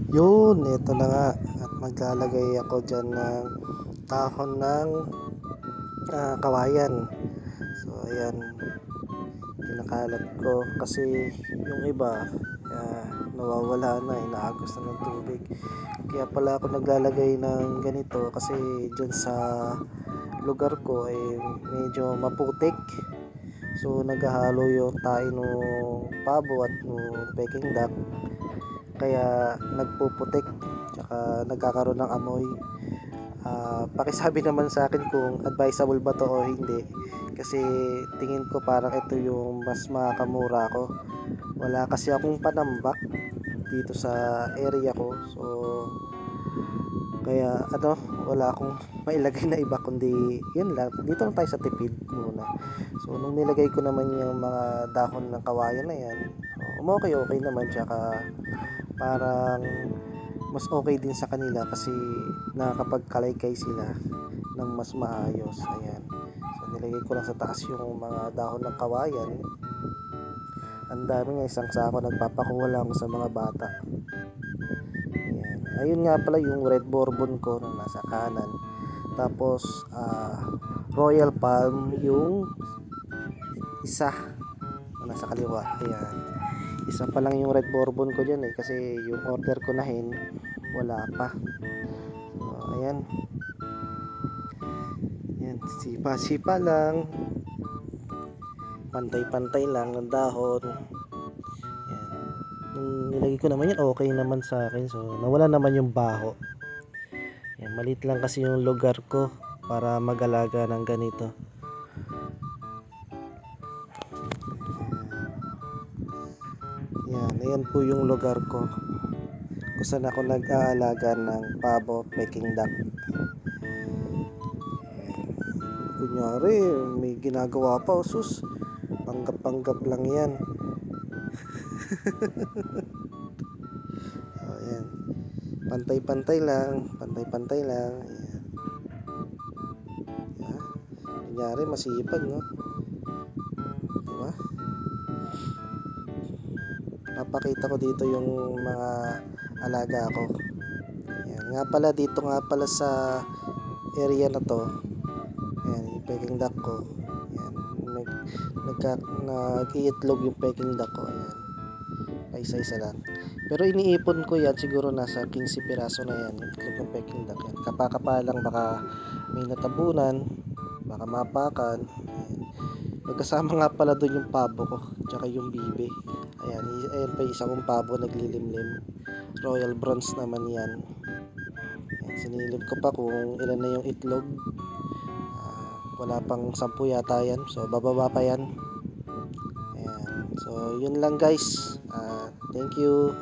Yun, ito na nga. At maglalagay ako dyan ng dahon ng kawayan. So, ayan. Kinakalat ko kasi yung iba nawawala na, inaagos na ng tubig. Kaya pala ako naglalagay ng ganito kasi dyan sa lugar ko ay medyo maputik. So, naghahalo yung tayo ng pabo at ng peking duck, kaya nagpuputik tsaka nagkakaroon ng amoy. Pakisabi naman sa akin kung advisable ba to o hindi, kasi tingin ko parang ito yung mas makakamura ko. Wala kasi akong panambak dito sa area ko, so kaya wala akong mailagay na iba kundi yun lang, dito lang tayo sa tipid muna. So nung nilagay ko naman yung mga dahon ng kawayan na yan, okay naman, tsaka parang mas okay din sa kanila kasi nakakapagkalaykay sila ng mas maayos. Ayan, so nilagay ko lang sa taas yung mga dahon ng kawayan. Ang dami nga, isang sako, nagpapakuha lang sa mga bata. Ayan. Ayun nga pala yung red bourbon ko na nasa kanan, tapos royal palm yung isa na nasa kaliwa. Ayan, isa pa lang yung red bourbon ko dyan kasi yung order ko na wala pa. So, ayan, sipa lang, pantay-pantay lang ng dahon. Ayan. Nung nilagay ko naman yan, okay naman sa akin. So nawala naman yung baho. Ayan, maliit lang kasi yung lugar ko para mag-alaga ng ganito. Ayan po yung lugar ko kung saan ako nag-aalaga ng pabo, peking duck. Kunyari may ginagawa pa, sus, panggap lang yan. Ayan, pantay-pantay lang. Ayan. Kunyari masipag, no? Diba? Papakita ko dito yung mga alaga ko. Ayan, nga pala, dito nga pala sa area na to, ayan, yung peking duck ko. Ayan, nag-iitlog yung peking duck ko. Ayan, isa-isa lang. Pero iniipon ko yan, siguro nasa 15 piraso na yan, yung itlog ng peking duck. Yan, kapaka lang, baka may natabunan, baka mapakan. Ayan. Magkasama nga pala doon yung pabo ko tsaka yung bibe. Ayan pa isa kong pabo naglilimlim, royal bronze naman yan. Ayan, sinilip ko pa kung ilan na yung itlog. Wala pang 10 yata yan, so bababa pa yan. Ayan. So yun lang guys, thank you.